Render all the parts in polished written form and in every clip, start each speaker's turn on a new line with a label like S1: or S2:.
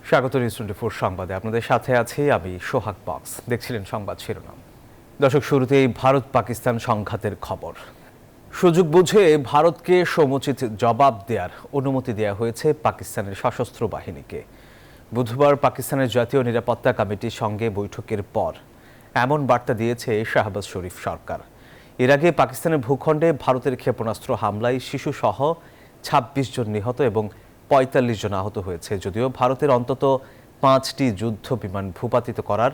S1: স্বাগত নিউজ 24 সংবাদে আপনাদের সাথে আছি আমি সোহাগ বক্স। দেখছিলেন সংবাদ শিরোনাম। দর্শক, শুরুতেই ভারত পাকিস্তান সংঘাতের খবর। সুযোগ বুঝে ভারতকে সমুচিত জবাব দেওয়ার অনুমতি দেওয়া হয়েছে পাকিস্তানের সশস্ত্র বাহিনীকে। বুধবার পাকিস্তানের জাতীয় নিরাপত্তা কমিটির সঙ্গে বৈঠকের পর এমন বার্তা দিয়েছে শাহবাজ শরীফ সরকার। এর আগে পাকিস্তানের ভূখণ্ডে ভারতের ক্ষেপণাস্ত্র হামলায় শিশুসহ ২৬ জন নিহত এবং ৪৫ জন আহত হয়েছে। যদিও ভারতের অন্তত ৫টি যুদ্ধ বিমান ভূপাতিত করার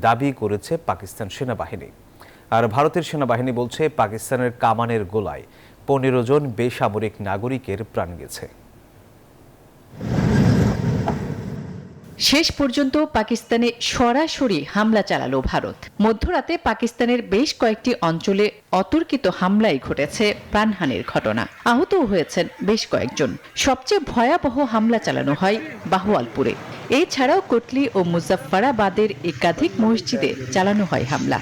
S1: দাবি করেছে পাকিস্তান সেনাবাহিনী। আর ভারতের সেনাবাহিনী বলছে পাকিস্তানের কামানের গোলায় ১৫ জন বেসামরিক নাগরিকের প্রাণ গেছে।
S2: শেষ পর্যন্ত পাকিস্তানে সরাসরি হামলা চালালো ভারত। মধ্যরাতে পাকিস্তানের বেশ কয়েকটি অঞ্চলে অতর্কিত হামলায় ঘটেছে প্রাণহানির ঘটনা। আহতও হয়েছেন বেশ কয়েকজন। সবচেয়ে ভয়াবহ হামলা চালানো হয় বাহওয়ালপুরে। এছাড়াও কোটলি ও মুজাফফরাবাদের একাধিক মসজিদে চালানো হয় হামলা।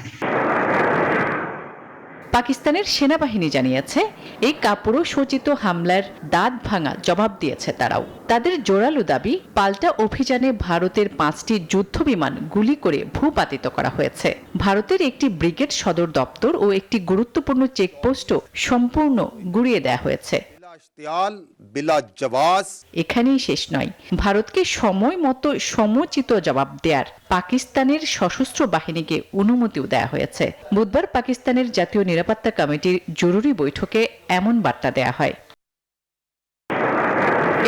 S2: পাকিস্তানের সেনাবাহিনী জানিয়েছে এই কাপুরু সজ্জিত হামলার দাঁত ভাঙা জবাব দিয়েছে তারাও। তাদের জোরালো দাবি, পাল্টা অভিযানে ভারতের ৫টি যুদ্ধ বিমান গুলি করে ভূপাতিত করা হয়েছে। ভারতের একটি ব্রিগেড সদর দপ্তর ও একটি গুরুত্বপূর্ণ চেকপোস্টও সম্পূর্ণ গুড়িয়ে দেওয়া হয়েছে। এখানেই শেষ নয়, ভারতকে সময় মতো সমুচিত জবাব দেওয়ার পাকিস্তানের সশস্ত্র বাহিনীকে অনুমতিও দেওয়া হয়েছে। বুধবার পাকিস্তানের জাতীয় নিরাপত্তা কমিটির জরুরি বৈঠকে এমন বার্তা দেওয়া হয়।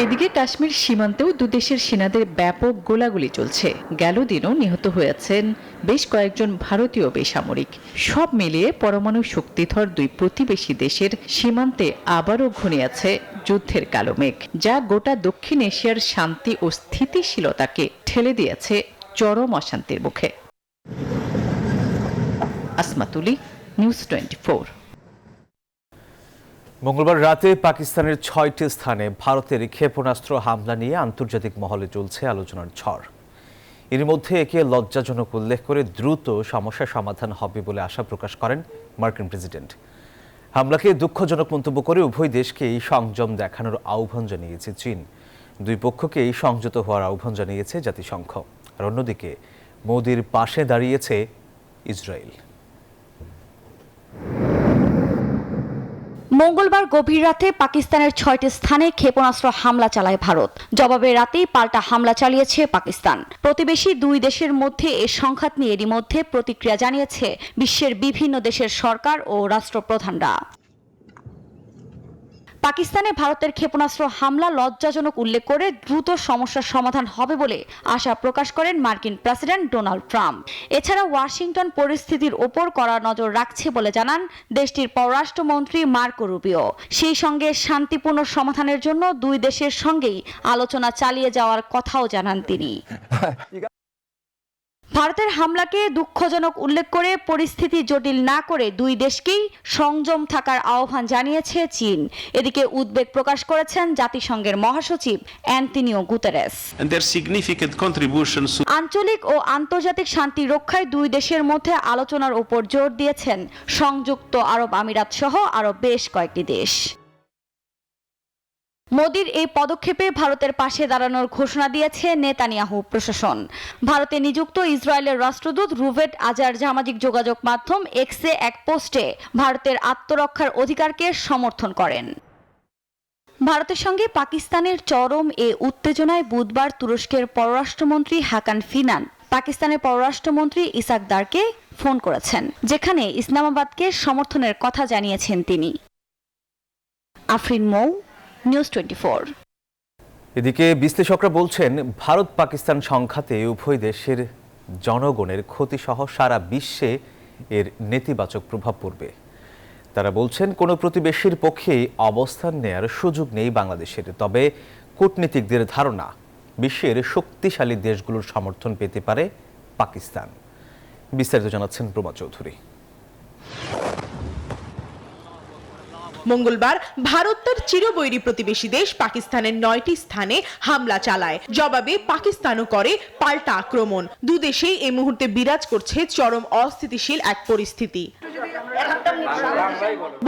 S2: এদিকে কাশ্মীর সীমান্তেও দুদেশের সেনাদের ব্যাপক গোলাগুলি চলছে। গেল দিনও নিহত হয়েছেন বেশ কয়েকজন ভারতীয় বেসামরিক। সব মিলিয়ে পরমাণু শক্তিধর দুই প্রতিবেশী দেশের সীমান্তে আবারও ঘনিয়েছে যুদ্ধের কালো মেঘ, যা গোটা দক্ষিণ এশিয়ার শান্তি ও স্থিতিশীলতাকে ঠেলে দিয়েছে চরম অশান্তির মুখে। আসমাতুলি, নিউজ 24।
S1: মঙ্গলবার রাতে পাকিস্তানের ৬টি স্থানে ভারতের ক্ষেপণাস্ত্র হামলা নিয়ে আন্তর্জাতিক মহলে চলছে আলোচনার ঝড়। এর মধ্যে একে লজ্জাজনক উল্লেখ করে দ্রুত সমস্যা সমাধান হবে বলে আশা প্রকাশ করেন মার্কিন প্রেসিডেন্ট। হামলাকে দুঃখজনক মন্তব্য করে উভয় দেশকেই সংযম দেখানোর আহ্বান জানিয়েছে চীন। দুই পক্ষকেই সংযত হওয়ার আহ্বান জানিয়েছে জাতিসংঘ। আর অন্যদিকে মোদির পাশে দাঁড়িয়েছে ইসরায়েল।
S3: মঙ্গলবার গভীর রাতে পাকিস্তানের ৬টি স্থানে ক্ষেপণাস্ত্র হামলা চালায় ভারত। জবাবে রাতেই পাল্টা হামলা চালিয়েছে পাকিস্তান। প্রতিবেশী দুই দেশের মধ্যে এই সংঘাত নিয়ে এরই মধ্যে প্রতিক্রিয়া জানিয়েছে বিশ্বের বিভিন্ন দেশের সরকার ও রাষ্ট্রপ্রধানরা। পাকিস্তানে ভারতের ক্ষেপণাস্ত্র হামলা লজ্জাজনক উল্লেখ করে দ্রুত সমস্যার সমাধান হবে বলে আশা প্রকাশ করেন মার্কিন প্রেসিডেন্ট ডোনাল্ড ট্রাম্প। এছাড়া ওয়াশিংটন পরিস্থিতির ওপর কড়া নজর রাখছে বলে জানান দেশটির পররাষ্ট্রমন্ত্রী মার্কো রুবিও। সেই সঙ্গে শান্তিপূর্ণ সমাধানের জন্য দুই দেশের সঙ্গেই আলোচনা চালিয়ে যাওয়ার কথাও জানান তিনি। ভারতের হামলাকে দুঃখজনক উল্লেখ করে পরিস্থিতি জটিল না করে দুই দেশকেই সংযম থাকার আহ্বান জানিয়েছে চীন। এদিকে উদ্বেগ প্রকাশ করেছেন জাতিসংঘের মহাসচিব অ্যান্টনিও গুতেরেস। আঞ্চলিক ও আন্তর্জাতিক শান্তি রক্ষায় দুই দেশের মধ্যে আলোচনার উপর জোর দিয়েছেন সংযুক্ত আরব আমিরাত সহ আরও বেশ কয়েকটি দেশ। মোদির এই পদক্ষেপে ভারতের পাশে দাঁড়ানোর ঘোষণা দিয়েছে নেতানিয়াহু প্রশাসন। ভারতে নিযুক্ত ইসরায়েলের রাষ্ট্রদূত রুভেট আজার সামাজিক যোগাযোগ মাধ্যম এক্সে এক পোস্টে ভারতের আত্মরক্ষার অধিকারকে সমর্থন করেন। ভারতের সঙ্গে পাকিস্তানের চরম এ উত্তেজনায় বুধবার তুরস্কের পররাষ্ট্রমন্ত্রী হাকান ফিনান পাকিস্তানের পররাষ্ট্রমন্ত্রী ইসাক দারকে ফোন করেছেন, যেখানে ইসলামাবাদকে সমর্থনের কথা জানিয়েছেন তিনি। আফরিন মৌ, নিউজ 24।
S1: এদিকে বিশ্লেষকরা বলছেন ভারত পাকিস্তান সংঘাতে উভয় দেশের জনগণের ক্ষতি সহ সারা বিশ্বে এর নেতিবাচক প্রভাব পড়বে। তারা বলছেন কোনো প্রতিবেশীর পক্ষে অবস্থান নেয়ার সুযোগ নেই বাংলাদেশের। তবে কূটনীতিকদের ধারণা বিশ্বের শক্তিশালী দেশগুলোর সমর্থন পেতে পারে পাকিস্তান। বিস্তারিত জানাচ্ছেন প্রমা চৌধুরী।
S4: মঙ্গলবার ভারত তার চিরবৈরী প্রতিবেশী দেশ পাকিস্তানের 9টি স্থানে হামলা চালায়। জবাবে পাকিস্তানও করে পাল্টা আক্রমণ। দুদেশেই এই মুহূর্তে বিরাজ করছে চরম অস্থিতিশীল এক পরিস্থিতি।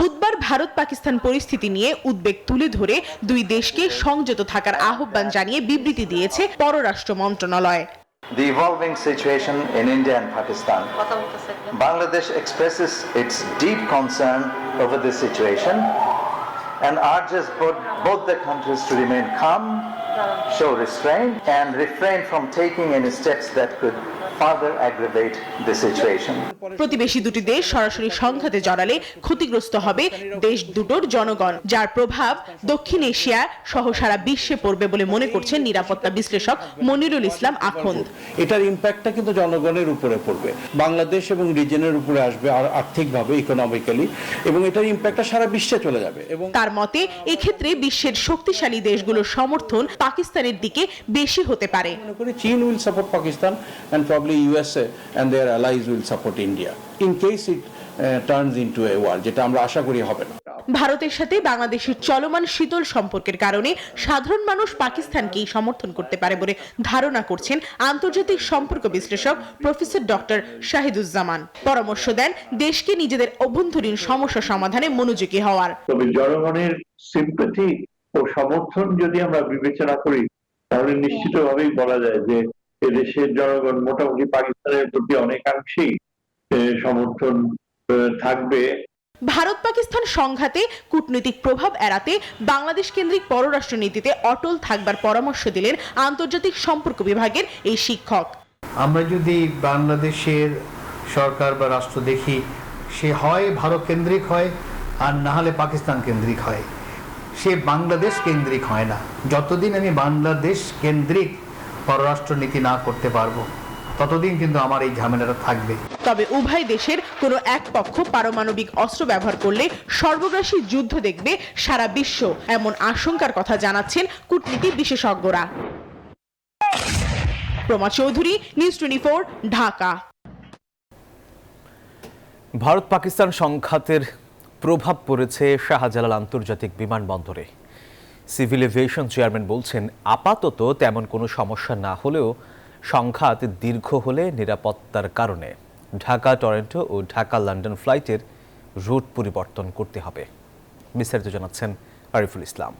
S4: বুধবার ভারত পাকিস্তান পরিস্থিতি নিয়ে উদ্বেগ তুলে ধরে দুই দেশকে সংযত থাকার আহ্বান জানিয়ে বিবৃতি দিয়েছে পররাষ্ট্র মন্ত্রণালয়।
S5: The evolving situation in India and Pakistan. Bangladesh expresses its deep concern over this situation and urges both the countries to remain calm, show restraint, and refrain from taking any steps that could further aggravate the situation.
S4: প্রতিবেশী দুটি দেশ সরাসরি সংঘাতে জড়ালে ক্ষতিগ্রস্ত হবে দেশ দুটোর জনগণ, যার প্রভাব দক্ষিণ এশিয়া সহ সারা বিশ্বে পড়বে বলে মনে করছেন নিরাপত্তা বিশ্লেষক মনিরুল ইসলাম আখন্দ।
S6: এটার ইম্প্যাক্টটা কিন্তু জনগণের উপরে পড়বে, বাংলাদেশ এবং রিজনের উপরে আসবে আর আর্থিকভাবে, ইকোনমিক্যালি, এবং এটার ইম্প্যাক্টটা সারা বিশ্বে চলে যাবে। এবং
S4: তার মতে এক্ষেত্রে বিশ্বের শক্তিশালী দেশগুলোর সমর্থন পাকিস্তানের দিকে বেশি হতে পারে।
S6: চীন will support Pakistan and probably USA and their allies will support India in case it turns into a war, যেটা আমরা আশা করি হবে না।
S4: ভারতের সাথে বাংলাদেশের চলমান শীতল সম্পর্কের কারণে সাধারণ মানুষ পাকিস্তানকেই সমর্থন করতে পারে বলে ধারণা করছেন আন্তর্জাতিক সম্পর্ক বিশ্লেষক প্রফেসর ডক্টর শাহিদুজ্জামান। পরামর্শ দেন দেশকে নিজেদের অভ্যন্তরীণ সমস্যা সমাধানে মনোযোগী হওয়ার।
S7: তবে জনগণের সিম্প্যাথি ও সমর্থন যদি আমরা বিবেচনা করি তাহলে নিশ্চিতভাবেই বলা যায় যে এদেশের জনগণ মোটামুটি পাকিস্তানের প্রতি অনেকাংশেই সমর্থন থাকবে।
S4: ভারত পাকিস্তান সংঘাতে কূটনৈতিক প্রভাব এড়াতে বাংলাদেশ কেন্দ্রিক পররাষ্ট্র নীতিতে অটল থাকবার পরামর্শ দিলেন আন্তর্জাতিক সম্পর্ক বিভাগের এই শিক্ষক।
S8: আমরা যদি বাংলাদেশের সরকার বা রাষ্ট্র দেখি, সে হয় ভারত কেন্দ্রিক হয় আর না হলে পাকিস্তান কেন্দ্রিক হয়, সে বাংলাদেশ কেন্দ্রিক হয় না। যতদিন আমি বাংলাদেশ কেন্দ্রিক পররাষ্ট্র নীতি না করতে পারবো ততদিন কিন্তু আমার এই ঝামেলাটা থাকবে।
S4: তবে উভয় দেশের কোনো এক পক্ষ পারমাণবিক অস্ত্র ব্যবহার করলে সর্বগ্রাসী যুদ্ধ দেখবে সারা বিশ্ব, এমন আশঙ্কার কথা জানাচ্ছেন কূটনীতি বিশেষজ্ঞরা। প্রমা চৌধুরী, নিউজ 24, ঢাকা।
S1: ভারত পাকিস্তান সংঘাতের প্রভাব পড়েছে শাহজালাল আন্তর্জাতিক বিমানবন্দরে। সিভিল এভিয়েশন চেয়ারম্যান বলছেন, আপাতত তেমন কোনো সমস্যা না হলেও সংঘাত দীর্ঘ হলে নিরাপত্তার কারণে ঢাকা টরন্টো ও ঢাকা লন্ডন ফ্লাইটের রুট পরিবর্তন করতে হবে। বিস্তারিত জানাচ্ছেন আরিফুল ইসলাম।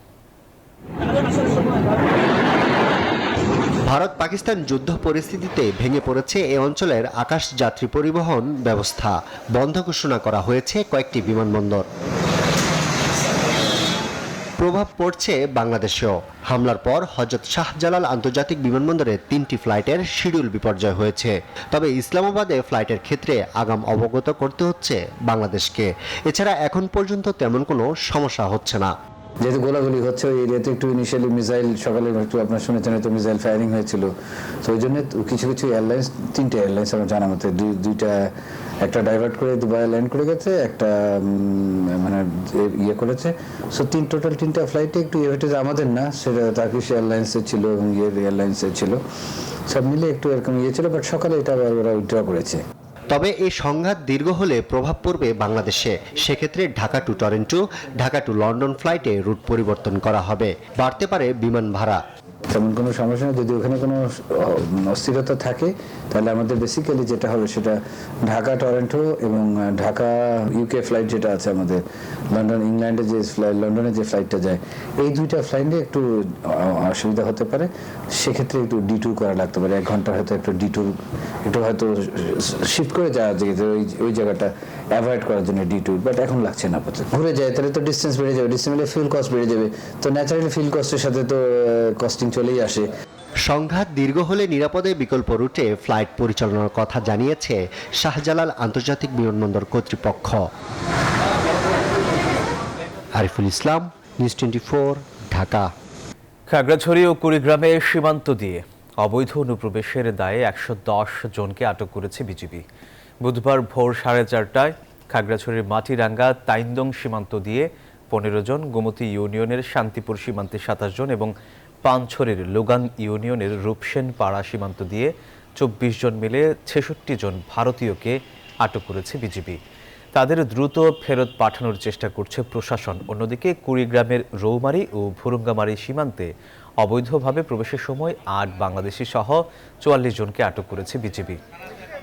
S9: ভারত পাকিস্তান যুদ্ধ পরিস্থিতিতে ভেঙে পড়েছে এ অঞ্চলের আকাশ যাত্রী পরিবহন ব্যবস্থা। বন্ধ ঘোষণা করা হয়েছে কয়েকটি বিমানবন্দর। প্রভাব পড়ছে বাংলাদেশেও। হামলার পর হযরত শাহজালাল আন্তর্জাতিক বিমানবন্দরে 3টি ফ্লাইটের শিডিউল বিপর্যয় হয়েছে। তবে ইসলামাবাদে ফ্লাইটের ক্ষেত্রে আগাম অবগত করতে হচ্ছে বাংলাদেশকে। এছাড়া এখন পর্যন্ত তেমন কোনো সমস্যা হচ্ছে না।
S10: যেহেতু গোলাগুলি হচ্ছে ওই এরিয়াতে একটু ইনিশিয়ালি মিসাইল, সকালে একটু আপনার শুনেছেন তো মিসাইল ফায়ারিং হয়েছিল, তো ওই জন্য কিছু কিছু এয়ারলাইন্স, 3টে এয়ারলাইন্স আমার জানা মতে, দুইটা একটা ডাইভার্ট করে দুবাই ল্যান্ড করে গেছে, একটা মানে ইয়ে করেছে। সো টোটাল 3টা ফ্লাইটে একটু ইয়ে আমাদের না, সেটা টার্কিশ এয়ারলাইন্সের ছিল এবং এয়ারলাইন্সের ছিল, সব মিলে একটু এরকম ইয়ে ছিল, বাট সকালে এটা আবার ওরা উইথড্র করেছে।
S9: তবে এই সংঘাত দীর্ঘ হলে প্রভাব পড়বে বাংলাদেশে। সেক্ষেত্রে Dhaka to Toronto, Dhaka to London ফ্লাইটে রুট পরিবর্তন করা হবে। বাড়তে পারে বিমান ভাড়া।
S10: তেমন কোনো সমস্যা নেই। যদি ওখানে কোনো অস্থিরতা থাকে তাহলে আমাদের বেসিক্যালি যেটা হবে সেটা ঢাকা টরন্টো এবং ঢাকা ইউকে ফ্লাইট যেটা আছে আমাদের, লন্ডন ইংল্যান্ডে যে লন্ডনে যে ফ্লাইটটা যায়, এই 2টা ফ্লাইটে একটু অসুবিধা হতে পারে। সেক্ষেত্রে একটু ডিটুর করা লাগতে পারে, 1 ঘন্টা হয়তো একটু ডিটুর, একটু হয়তো শিফট করে যাওয়া যায় ওই জায়গাটা অ্যাভয়েড করার জন্য ডিটুর, বাট এখন লাগছে না। ঘুরে যায় তাহলে তো ডিস্টেন্স বেড়ে যাবে, ডিস্টেন্সে ফিউল কস্ট বেড়ে যাবে, তো ন্যাচারালি ফিউল কস্টের সাথে তো কস্টিং চলেই আসে।
S9: সংঘাত দীর্ঘ হলে নিরাপদে বিকল্প রুটে ফ্লাইট পরিচালনার কথা জানিয়েছে শাহজালাল আন্তর্জাতিক বিমানবন্দর কর্তৃপক্ষ। আরিফুল ইসলাম, নিউজ 24, ঢাকা।
S1: খাগড়াছড়ি ও কুড়িগ্রামে সীমান্ত দিয়ে অবৈধ অনুপ্রবেশের দায়ে 110 জনকে আটক করেছে বিজিবি। বুধবার ভোর 4:30টায় খাগড়াছড়ির মাটিরাঙ্গা তাইন্দং সীমান্ত দিয়ে 15 জন, গোমতী ইউনিয়নের শান্তিপুর সীমান্তে 27 জন এবং পানছড়ির লোগান ইউনিয়নের রূপসেন পাড়া সীমান্ত দিয়ে 24 জন মিলে 66 জন ভারতীয়কে আটক করেছে বিজিবি। তাদের দ্রুত ফেরত পাঠানোর চেষ্টা করছে প্রশাসন। অন্যদিকে কুড়িগ্রামের রৌমারী ও ভুরুঙ্গামারী সীমান্তে অবৈধভাবে প্রবেশের সময় 8 বাংলাদেশি সহ 44 জনকে আটক করেছে বিজিবি।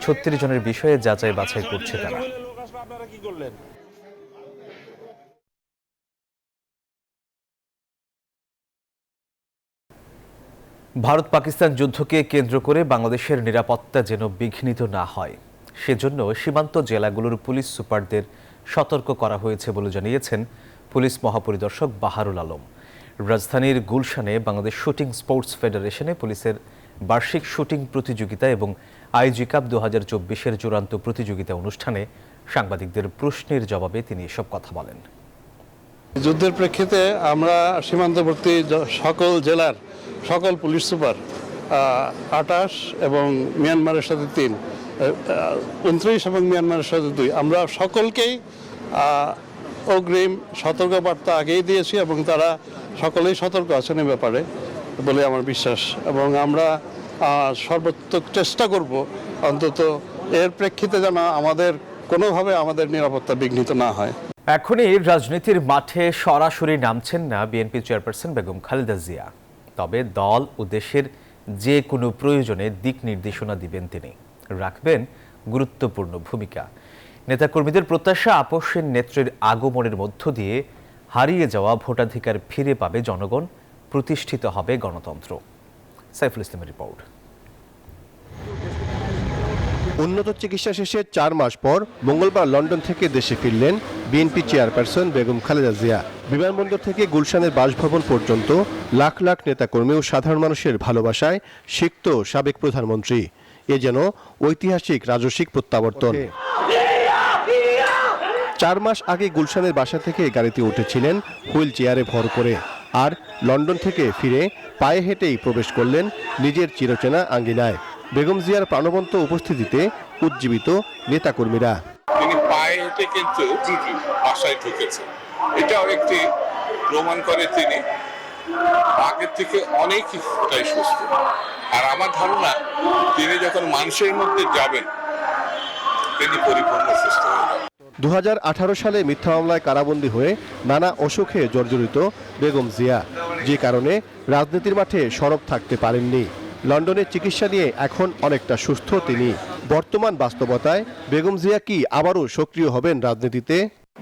S1: 36 জনের বিষয়ে যাচাই বাছাই করছে তারা।
S11: কি করলেন?
S1: ভারত পাকিস্তান যুদ্ধকে কেন্দ্র করে বাংলাদেশের নিরাপত্তা যেন বিঘ্নিত না হয় সেজন্য সীমান্ত জেলাগুলোর পুলিশ সুপারদের সতর্ক করা হয়েছে বলে জানিয়েছেন পুলিশ মহাপরিদর্শক বাহারুল আলম। রাজধানীর গুলশানে বাংলাদেশ শুটিং স্পোর্টস ফেডারেশনে পুলিশের বার্ষিক শুটিং প্রতিযোগিতা এবং আইজি কাপ 2024-এর চূড়ান্ত প্রতিযোগিতা অনুষ্ঠানে সাংবাদিকদের প্রশ্নের জবাবে তিনি এসব কথা বলেন।
S12: যুদ্ধের প্রেক্ষিতে আমরা সীমান্তবর্তী সকল জেলার সকল পুলিশ সুপার 28 এবং মিয়ানমারের সাথে 3, 29 এবং মিয়ানমারের সাথে 2 আমরা সকলকেই অগ্রিম সতর্কবার্তা আগেই দিয়েছি এবং তারা সকলেই সতর্ক আছেন এই ব্যাপারে বলে আমার বিশ্বাস, এবং আমরা সর্বাত্মক চেষ্টা করব অন্তত এর প্রেক্ষিতে যেন আমাদের কোনোভাবে আমাদের নিরাপত্তা বিঘ্নিত না হয়।
S1: এখনই রাজনীতির মাঠে সরাসরি নামছেন না বিএনপি চেয়ারপারসন বেগম খালেদা জিয়া, তবে দল ও দেশের যে কোনো প্রয়োজনে দিক নির্দেশনা দিবেন তিনি, রাখবেন গুরুত্বপূর্ণ ভূমিকা। নেতাকর্মীদের প্রত্যাশা, আপসের নেত্রীর আগমনের মধ্য দিয়ে হারিয়ে যাওয়া ভোটাধিকার ফিরে পাবে জনগণ, প্রতিষ্ঠিত হবে গণতন্ত্র। সাইফুল ইসলামের রিপোর্ট।
S13: উন্নত চিকিৎসা শেষে 4 মাস পর মঙ্গলবার লন্ডন থেকে দেশে ফিরলেন বিএনপি চেয়ারপারসন বেগম খালেদা জিয়া। বিমানবন্দর থেকে গুলশানের বাসভবন পর্যন্ত লাখ লাখ নেতাকর্মী ও সাধারণ মানুষের ভালোবাসায় সিক্ত সাবেক প্রধানমন্ত্রী। এ যেন ঐতিহাসিক রাজস্বিক প্রত্যাবর্তন। 4 মাস আগে গুলশানের বাসা থেকে গাড়িতে উঠেছিলেন হুইল চেয়ারে ভর করে, আর লন্ডন থেকে ফিরে পায়ে হেঁটেই প্রবেশ করলেন নিজের চিরচেনা আঙ্গিনায়। বেগম জিয়ার প্রাণবন্ত উপস্থিতিতে উজ্জীবিত নেতাকর্মীরা।
S14: তিনি পায়ে হেঁটে কিন্তু বাসায় ঢুকেছেন, এটাও একটি প্রমাণ করে তিনি আগের থেকে অনেকটাই সুস্থ। আর আমার ধারণা তিনি যখন মানুষের মধ্যে যাবেন তিনি পরিপূর্ণ সুস্থ হয়ে যাবেন।
S13: 2018 সালে মিথ্যা মামলায় কারাবন্দী হয়ে নানা অসুখে জর্জরিত বেগম জিয়া, যে কারণে রাজনীতির মাঠে সরব থাকতে পারেননি। লন্ডনে চিকিৎসা নিয়ে এখন অনেকটা সুস্থ তিনি। বর্তমান বাস্তবতায় বেগম জিয়া কি আবারও সক্রিয় হবেন রাজনীতিতে?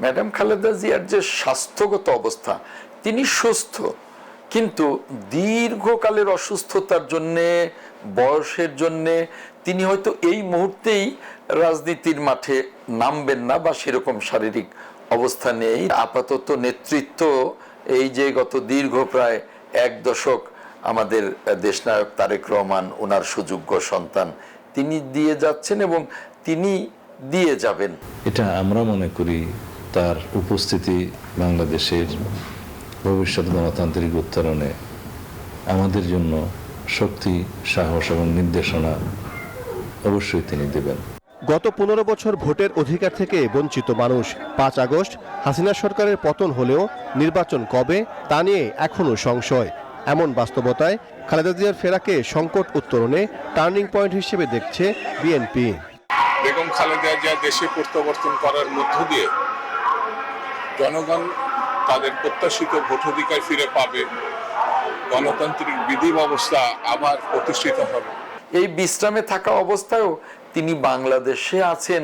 S15: ম্যাডাম খালেদা জিয়ার যে স্বাস্থ্যগত অবস্থা, তিনি সুস্থ, কিন্তু দীর্ঘকালের অসুস্থতার জন্যে, বয়সের জন্যে তিনি হয়তো এই মুহূর্তেই রাজনীতির মাঠে নামবেন না বা সেরকম শারীরিক অবস্থা নেই। আপাতত নেতৃত্ব এই যে গত দীর্ঘ প্রায় 1 দশক আমাদের দেশনায়ক তারেক রহমান, ওনার সুযোগ্য সন্তান, তিনি দিয়ে যাচ্ছেন এবং তিনি দিয়ে যাবেন।
S16: এটা আমরা মনে করি তার উপস্থিতি বাংলাদেশের ভবিষ্যৎ গণতান্ত্রিক উত্তরণে আমাদের জন্য শক্তি, সাহস এবং নির্দেশনা অবশ্যই তিনি দেবেন।
S13: গত 15 বছর ভোটের অধিকার থেকে বঞ্চিত মানুষ। 5 আগস্ট হাসিনা সরকারের পতন হলেও নির্বাচন কবে তা নিয়ে এখনও সংশয়। এমন বাস্তবতায় খালেদা জিয়ার ফেরাকে সংকট উত্তরণে টার্নিং পয়েন্ট হিসেবে দেখছে বিএনপি।
S14: বেগম খালেদা জিয়া দেশে প্রত্যাবর্তন করার মধ্য দিয়ে জনগণ তাদের প্রত্যাশিত ভোটাধিকার ফিরে পাবে, গণতান্ত্রিক বিধি ব্যবস্থা আবার প্রতিষ্ঠিত হবে।
S15: এই বিশ্রামে থাকা অবস্থায়ও তিনি বাংলাদেশে আছেন,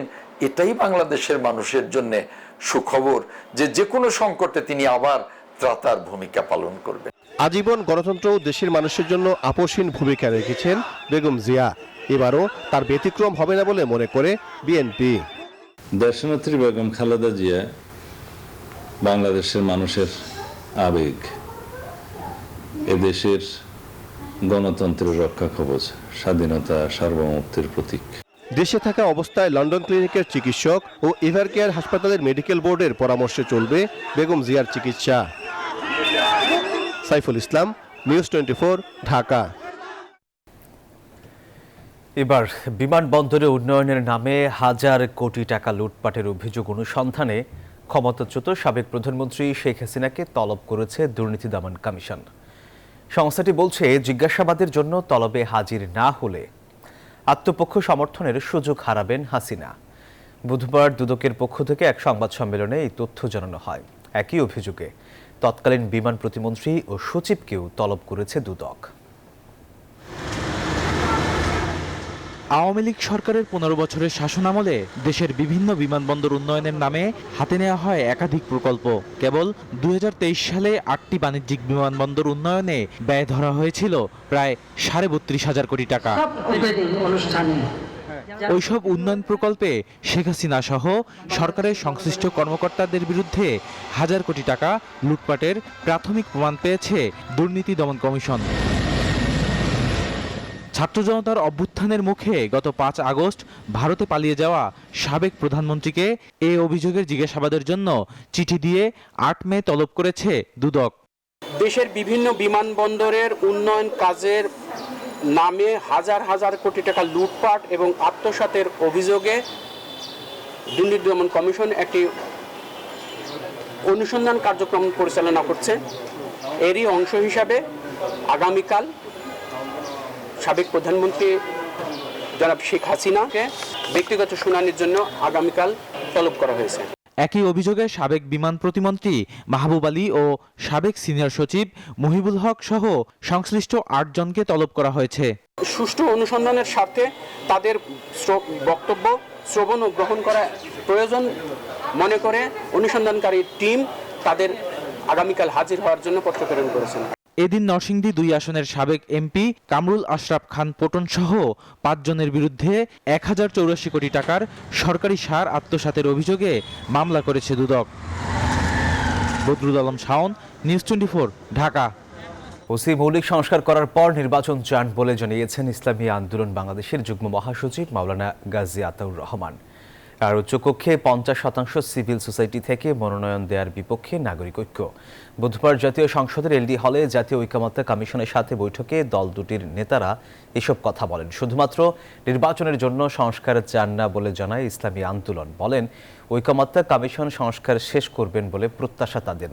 S15: এটাই বাংলাদেশের মানুষের জন্য সুখবর যে যে কোনো সংকটে তিনি আবার ত্রাতার ভূমিকা পালন করবেন।
S13: আজীবন গণতন্ত্র ও দেশের মানুষের জন্য আপসহীন ভূমিকা রেখেছেন বেগম জিয়া। এবারও তার ব্যতিক্রম হবে না বলে মনে করে বিএনপি।
S16: দেশনেত্রী বেগম খালেদা জিয়া বাংলাদেশের মানুষের আবেগ, এদেশের গণতন্ত্রের রক্ষা কবচ, স্বাধীনতা, সার্বভৌমত্বের প্রতীক।
S13: দেশে থাকা অবস্থায় লন্ডন ক্লিনিকের চিকিৎসক ও এভার কেয়ার হাসপাতালের মেডিকেল বোর্ডের পরামর্শে চলবে বেগম জিয়ার চিকিৎসা। সাইফুল ইসলাম, নিউজ 24, ঢাকা।
S1: এবার বিমানবন্দরে উন্নয়নের নামে হাজার কোটি টাকা লুটপাটের অভিযোগ অনুসন্ধানে ক্ষমতাচ্যুত সাবেক প্রধানমন্ত্রী শেখ হাসিনাকে তলব করেছে দুর্নীতি দমন কমিশন। সংস্থাটি বলছে, জিজ্ঞাসাবাদের জন্য তলবে হাজির না হলে আত্মপক্ষ সমর্থনের সুযোগ হারাবেন হাসিনা। বুধবার দুদকের পক্ষ থেকে এক সংবাদ সম্মেলনে এই তথ্য জানানো হয়। একই অভিযোগে তৎকালীন বিমান প্রতিমন্ত্রী ও সচিবকেও তলব করেছে দুদক।
S11: আওয়ামী লীগ সরকারের 15 বছরের শাসনামলে দেশের বিভিন্ন বিমানবন্দর উন্নয়নের নামে হাতে নেওয়া হয় একাধিক প্রকল্প। কেবল 2023 সালে 8টি বাণিজ্যিক বিমানবন্দর উন্নয়নে ব্যয় ধরা হয়েছিল প্রায় 32,500 কোটি টাকা। ওইসব উন্নয়ন প্রকল্পে শেখ হাসিনা সহ সরকারের সংশ্লিষ্ট কর্মকর্তাদের বিরুদ্ধে হাজার কোটি টাকা লুটপাটের প্রাথমিক প্রমাণ পেয়েছে দুর্নীতি দমন কমিশন। ছাত্র জনতার অভ্যুত্থানের মুখে গত 5 আগস্ট ভারতে পালিয়ে যাওয়া সাবেক প্রধানমন্ত্রীকে এই অভিযোগের জিজ্ঞাসাবাদের জন্য চিঠি দিয়ে 8 মে তলব করেছে দুদক।
S17: দেশের বিভিন্ন বিমানবন্দরের উন্নয়ন কাজের নামে হাজার হাজার কোটি টাকা লুটপাট এবং আত্মসাতের অভিযোগে দুর্নীতি দমন কমিশন একটি অনুসন্ধান কার্যক্রম পরিচালনা করছে। এরই অংশ হিসাবে আগামীকাল সাবেক প্রধানমন্ত্রী জনাব শেখ হাসিনাকে ব্যক্তিগত শুনানির জন্য আগামীকাল তলব করা হয়েছে।
S11: একই অভিযোগে সাবেক বিমান প্রতিমন্ত্রী মাহবুব আলী ও সাবেক সিনিয়র সচিব মুহিবুল হক সহ সংশ্লিষ্ট 8 জনকে তলব করা হয়েছে।
S17: সুষ্ঠু অনুসন্ধানের স্বার্থে তাদের বক্তব্য শ্রবণ ও গ্রহণ করা প্রয়োজন মনে করে অনুসন্ধানকারী টিম তাদের আগামীকাল হাজির হওয়ার জন্য পত্র প্রেরণ করেছেন।
S11: এদিন নরসিংদী 2 আসনের সাবেক এমপি কামরুল আশরাফ খান পটন সহ 5 জনের বিরুদ্ধে 1084 কোটি টাকার সরকারি সার আত্মসাতের অভিযোগে মামলা করেছে দুদক। বদরুল আলম শাওন, নিউজ 24, ঢাকা।
S1: ওসি মৌলিক সংস্কার করার পর নির্বাচন চান বলে জানিয়েছেন ইসলামী আন্দোলন বাংলাদেশের যুগ্ম মহাসচিব মাওলানা গাজী আতাউর রহমান। আর উচ্চকক্ষে 50% সিভিল সোসাইটি থেকে মনোনয়ন দেওয়ার বিপক্ষে নাগরিক ঐক্য। বুধবার জাতীয় সংসদের এলডি হলে জাতীয় ঐকমত্য কমিশনের সাথে বৈঠকে দল দুটির নেতারা এসব কথা বলেন। শুধুমাত্র নির্বাচনের জন্য সংস্কার চান না বলে জানায় ইসলামী আন্দোলন। বলেন ঐকমত্য কমিশন সংস্কার শেষ করবেন বলে প্রত্যাশা তাদের।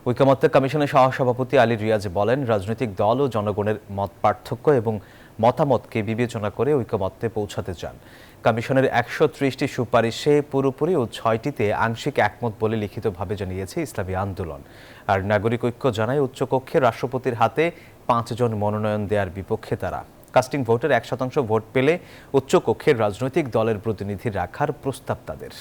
S1: ঐকমত্য কমিশনের সহসভাপতি আলী রিয়াজ বলেন, রাজনৈতিক দল ও জনগণের মত পার্থক্য এবং মতামতকে বিবেচনা করে ঐকমত্যে পৌঁছাতে চান। কমিশনের 130টি সুপারিশে পুরোপুরি ও 6টিতে আংশিক একমত বলে লিখিতভাবে জানিয়েছে ইসলামী আন্দোলন। আর নাগরিক ঐক্য জানায় উচ্চকক্ষে রাষ্ট্রপতির হাতে 5 জন মনোনয়ন দেওয়ার বিপক্ষে তারা। কাস্টিং ভোটের 1% ভোট পেলে উচ্চকক্ষের রাজনৈতিক দলের প্রতিনিধি রাখার প্রস্তাব তাদের।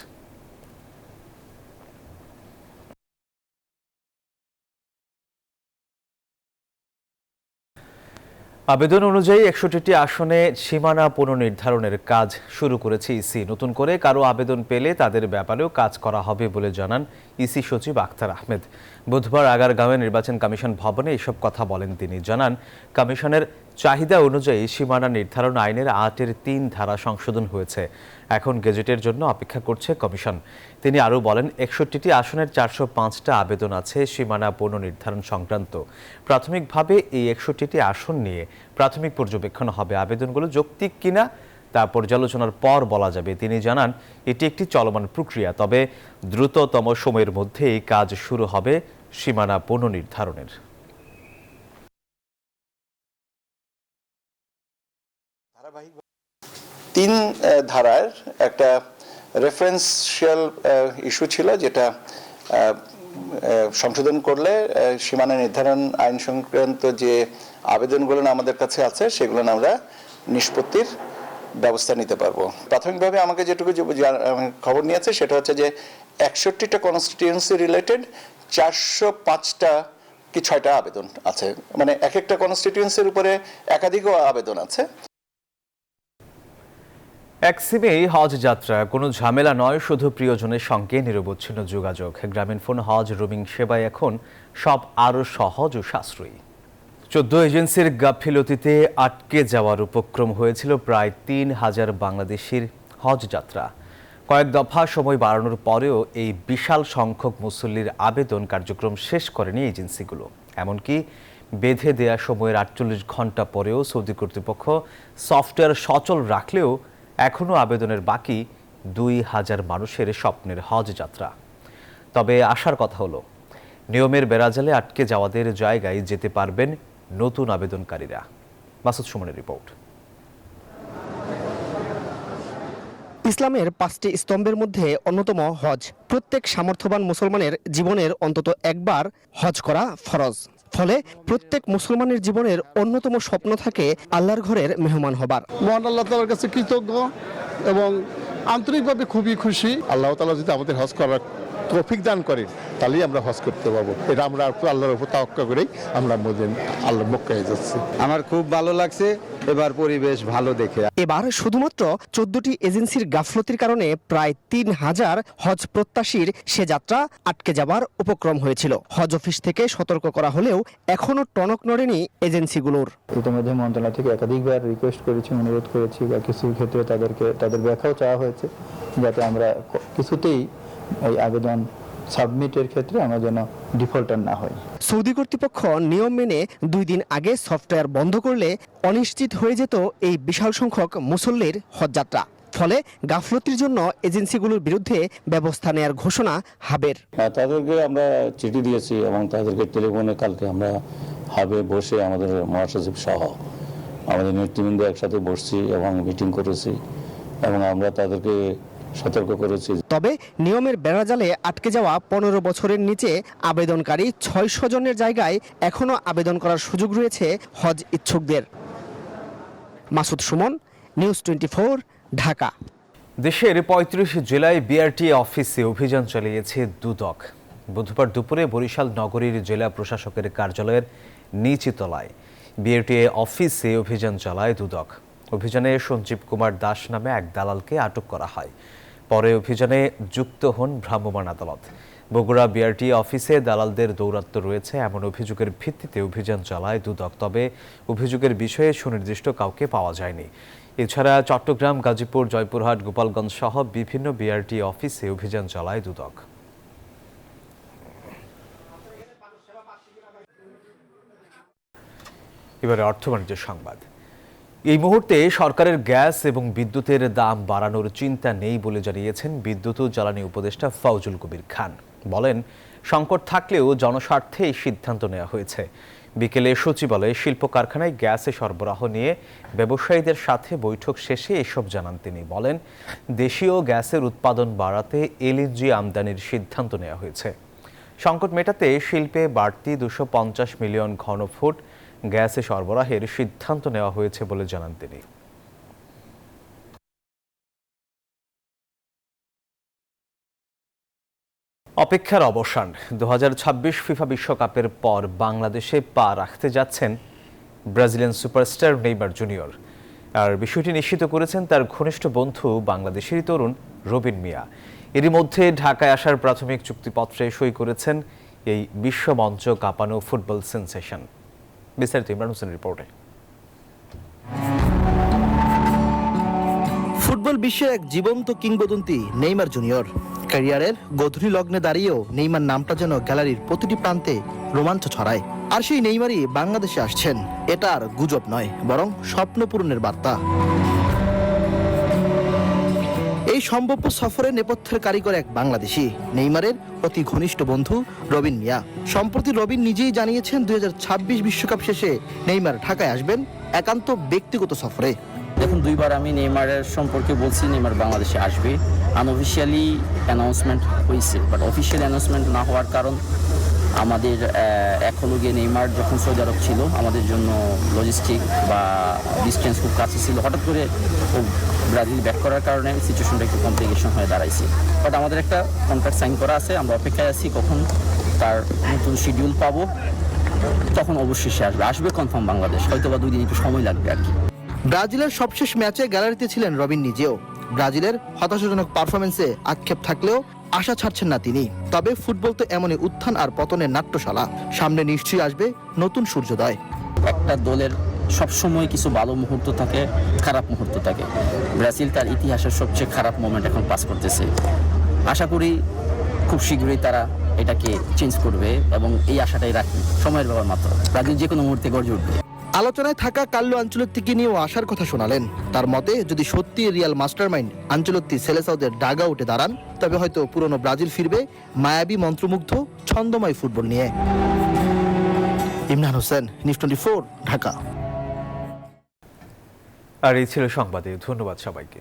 S1: আবেদন অনুযায়ী 61টি আসনে সীমানা পুনর্নির্ধারণের কাজ শুরু করেছে ইসি। নতুন করে কারো আবেদন পেলে তাদের ব্যাপারেও কাজ করা হবে বলে জানান ইসি সচিব আখতার আহমেদ। বুধবার আগারগাঁওয়ে নির্বাচন কমিশন ভবনে এসব কথা বলেন তিনি। জানান, কমিশনের চাহিদা অনুযায়ী সীমানা নির্ধারণ আইনের 8-এর 3 ধারা সংশোধন হয়েছে। এখন গেজেটের জন্য অপেক্ষা করছে কমিশন। তিনি আরও বলেন, 61টি আসনের 405টা আবেদন আছে সীমানা পুনর্নির্ধারণ সংক্রান্ত। প্রাথমিকভাবে এই 61টি আসন নিয়ে প্রাথমিক পর্যবেক্ষণ হবে। আবেদনগুলো যৌক্তিক কিনা তা পর্যালোচনার পর বলা যাবে। তিনি জানান, এটি একটি চলমান প্রক্রিয়া, তবে দ্রুততম সময়ের মধ্যে এই কাজ শুরু হবে সীমানা পুনর্নির্ধারণের।
S18: তিন ধারার একটা রেফারেন্সিয়াল ইস্যু ছিল, যেটা সংশোধন করলে সীমানা নির্ধারণ আইন সংক্রান্ত যে আবেদনগুলো আমাদের কাছে আছে সেগুলো আমরা নিষ্পত্তির ব্যবস্থা নিতে পারবো। প্রাথমিকভাবে আমাকে যেটুকু খবর নিয়েছে সেটা হচ্ছে যে 61টা কনস্টিটিউয়েন্সি রিলেটেড 405টা কি 6টা আবেদন আছে, মানে এক একটা কনস্টিটিউয়েন্সির উপরে একাধিক আবেদন আছে।
S1: এক সিমেই হজ যাত্রা কোনো ঝামেলা নয়, শুধু প্রিয়জনের সঙ্গে নিরবচ্ছিন্ন যোগাযোগ। গ্রামীণফোন হজ রোমিং সেবায় এখন সব আরও সহজ ও সাশ্রয়ী। 14 এজেন্সির গাফিলতিতে আটকে যাওয়ার উপক্রম হয়েছিল প্রায় 3000 বাংলাদেশির হজ যাত্রা। কয়েক দফা সময় বাড়ানোর পরেও এই বিশাল সংখ্যক মুসল্লির আবেদন কার্যক্রম শেষ করেনি এজেন্সিগুলো। এমনকি বেঁধে দেয়া সময়ের 48 ঘন্টা পরেও সৌদি কর্তৃপক্ষ সফটওয়্যার সচল রাখলেও এখনও আবেদনের বাকি 2000 মানুষের স্বপ্নের হজ যাত্রা। তবে আশার কথা হলো, নিয়মের বেড়াজালে আটকে যাওয়াদের জায়গায় যেতে পারবেন নতুন আবেদনকারীরা। মাসুদ সুমনের রিপোর্ট।
S19: ইসলামের 5টি স্তম্ভের মধ্যে অন্যতম হজ। প্রত্যেক সামর্থ্যবান মুসলমানের জীবনের অন্তত একবার হজ করা ফরজ। ফলে প্রত্যেক মুসলমানের জীবনের অন্যতম স্বপ্ন থাকে আল্লাহর ঘরের মেহমান হবার।
S12: মহান আল্লাহ তাআলার কাছে কৃতজ্ঞ এবং আন্তরিকভাবে খুবই খুশি। আল্লাহ তাআলা যদি আমাদের হজ করার তৌফিক দান করেন তাহলেই আমরা হজ করতে পারবো। এটা আমরা আল্লাহর উপর তাওয়াক্কুল করেই আমরা আল্লাহ মক্কায় যাচ্ছি।
S20: আমার খুব ভালো লাগছে, এবার পরিবেশ ভালো দেখে।
S19: এবার শুধুমাত্র 14টি এজেন্সির গাফলতির কারণে প্রায় 3000 হজ প্রত্যাশীর সে যাত্রা আটকে যাবার উপক্রম হয়েছিল। হজ অফিস থেকে সতর্ক করা হলেও এখনো টনক নড়েনি এজেন্সিগুলোর।
S10: ইতিমধ্যে মন্ত্রণালয় থেকে একাধিকবার রিকোয়েস্ট করেছি, অনুরোধ করেছি, বা কিছু ক্ষেত্রে তাদের ব্যাখ্যাও চাওয়া হয়েছে, যাতে আমরা কিছুতেই এই আবেদন সাবমিটের ক্ষেত্রে আমরা যেন ডিফল্টার না হয়।
S19: সৌদি কর্তৃপক্ষ নিয়ম মেনে 2 দিন আগে সফটওয়্যার বন্ধ করলে অনিশ্চিত হয়ে যেত এই বিশাল সংখ্যক মুসল্লির হজযাত্রা। ফলে গাফলতির জন্য এজেন্সিগুলোর বিরুদ্ধে ব্যবস্থা নেয়ার ঘোষণা হাবের।
S16: তাদেরকে আমরা চিঠি দিয়েছি এবং তাদেরকে টেলিফোনে কালকে আমরা হাবে বসে আমাদের মহাসচিব সহ আমাদের নেতৃবৃন্দ একসাথে বসছি এবং মিটিং করেছি এবং আমরা তাদেরকে সতর্ক করেছি।
S19: তবে নিয়মের বেড়াজালে আটকে যাওয়া 15 বছরের নিচে আবেদনকারী 600 জনের জায়গায় এখনো আবেদন করার সুযোগ রয়েছে হজ ইচ্ছুকদের। মাসুদ সুমন, নিউজ 24, ঢাকা।
S1: দেশের 35 জেলায় বিআরটি অফিসে অভিযান চালিয়েছে দুদক। বুধবার দুপুরে বরিশাল নগরীর জেলা প্রশাসকের কার্যালয়ের নিচতলায় বিআরটি অফিসে অভিযান চালায় দুদক। অভিযানে সঞ্জীব কুমার দাস নামে এক দালালকে আটক করা হয়। পরে অভিযানে যুক্ত হন ভ্রাম্যমাণ আদালত। বগুড়া বিআরটি অফিসে দালালদের দৌরাত্ম্য রয়েছে এমন অভিযোগের ভিত্তিতে অভিযান চালায় দুদক। তবে অভিযোগের বিষয়ে সুনির্দিষ্ট কাউকে পাওয়া যায়নি। এছাড়া চট্টগ্রাম, গাজীপুর, জয়পুরহাট, গোপালগঞ্জ সহ বিভিন্ন বিআরটি অফিসে অভিযান চালায় দুদক। এবারে অর্থ বাণিজ্য সংবাদ। এই মুহূর্তে সরকারের গ্যাস এবং বিদ্যুতের দাম বাড়ানোর চিন্তা নেই বলে জানিয়েছেন বিদ্যুৎ ও জ্বালানি উপদেষ্টা ফজলুল কবির খান। বলেন, সংকট থাকলেও জনস্বার্থে এই সিদ্ধান্ত নেওয়া হয়েছে। বিকেলে সচিবালয়ে শিল্প কারখানায় গ্যাসে সরবরাহ নিয়ে ব্যবসায়ীদের সাথে বৈঠক শেষে এসব জানান তিনি। বলেন, দেশীয় গ্যাসের উৎপাদন বাড়াতে এলএনজি আমদানির সিদ্ধান্ত নেওয়া হয়েছে। সংকট মেটাতে শিল্পে বাড়তি 250 মিলিয়ন ঘনফুট গ্যাসে সরবরাহের সিদ্ধান্ত নেওয়া হয়েছে বলে জানান তিনি। অপেক্ষার অবসান। 2026 ফিফা বিশ্বকাপের পর বাংলাদেশে পা রাখতে যাচ্ছেন ব্রাজিলিয়ান সুপারস্টার নেইমার জুনিয়র। আর বিষয়টি নিশ্চিত করেছেন তার ঘনিষ্ঠ বন্ধু বাংলাদেশের তরুণ রবিন মিয়া। এরই মধ্যে ঢাকায় আসার প্রাথমিক চুক্তিপত্রে সই করেছেন এই বিশ্বমঞ্চ কাঁপানো ফুটবল সেন্সেশন। বিস্তারিত ইমরান হোসেনের রিপোর্টে।
S19: ফুটবল বিশ্বের এক জীবন্ত কিংবদন্তি নেইমার জুনিয়র। ক্যারিয়ারের গোধূলি লগ্নে দাঁড়িয়েও নেইমার নামটা যেন গ্যালারির প্রতিটি প্রান্তে রোমাঞ্চ ছড়ায়। আর সেই নেইমারই বাংলাদেশে আসছেন। এটা আর গুজব নয়, বরং স্বপ্ন পূরণের বার্তা। এই সম্ভাব্য সফরে নেপথ্যের কারিগর এক বাংলাদেশি, নেইমারের অতি ঘনিষ্ঠ বন্ধু রবিন মিয়া। সম্প্রতি রবিন নিজেই জানিয়েছেন 2026 বিশ্বকাপ শেষে নেইমার ঢাকায় আসবেন একান্ত ব্যক্তিগত সফরে।
S21: দেখুন, 2বার আমি নেইমারের সম্পর্কে বলছি নেইমার বাংলাদেশে আসবে। আনঅফিশিয়ালি অ্যানাউন্সমেন্ট হয়েছে, বাট অফিশিয়াল অ্যানাউন্সমেন্ট না হওয়ার কারণ আমাদের এখনো গিয়ে নেইমার যখন সৌদি আরব ছিল আমাদের জন্য লজিস্টিক বা ডিস্টেন্স খুব কাছে ছিল। হঠাৎ করে ও ব্রাজিল ব্যাক করার কারণে সিচুয়েশনটা একটু কমপ্লিকেশন হয়ে দাঁড়াইছে। বাট আমাদের একটা কন্ট্রাক্ট সাইন করা আছে, আমরা অপেক্ষায় আছি কখন তার নতুন শিডিউল পাবো, তখন অবশ্যই সে আসবে কনফার্ম বাংলাদেশ। হয়তো বা 2 দিন একটু সময় লাগবে আর কি।
S19: ব্রাজিলের সবশেষ ম্যাচে গ্যালারিতে ছিলেন রবিন নিজেও। ব্রাজিলের হতাশাজনক পারফরমেন্সে আক্ষেপ থাকলেও আশা ছাড়ছেন না তিনি। তবে ফুটবল তো এমনই উত্থান আর পতনের নাট্যশালা, সামনে নিশ্চয়ই আসবে নতুন সূর্যোদয়।
S21: একটা দলের সবসময় কিছু ভালো মুহূর্ত থাকে, খারাপ মুহূর্ত থাকে। ব্রাজিল তার ইতিহাসের সবচেয়ে খারাপ মোমেন্ট এখন পাস করতেছে। আশা করি খুব শীঘ্রই তারা এটাকে চেঞ্জ করবে এবং এই আশাটাই রাখি। সময়ের ব্যাপার মাত্র, ব্রাজিল যে কোনো মুহূর্তে গর্জে উঠবে।
S19: আলোচনায় থাকা কার্লো আনচেলত্তিকে নিয়েও আশার কথা শোনালেন। তার মতে, যদি সত্যি রিয়াল মাস্টারমাইন্ড আনচেলত্তি সেলেসাওদের ডাগা উঠে দাঁড়ান, তবে হয়তো পুরনো ব্রাজিল ফিরবে মায়াবী মন্ত্রমুগ্ধ ছন্দময় ফুটবল নিয়ে। ইমরান হোসেন, নিউজ 24, ঢাকা।
S1: আর এই ছিল সংবাদে। ধন্যবাদ সবাইকে।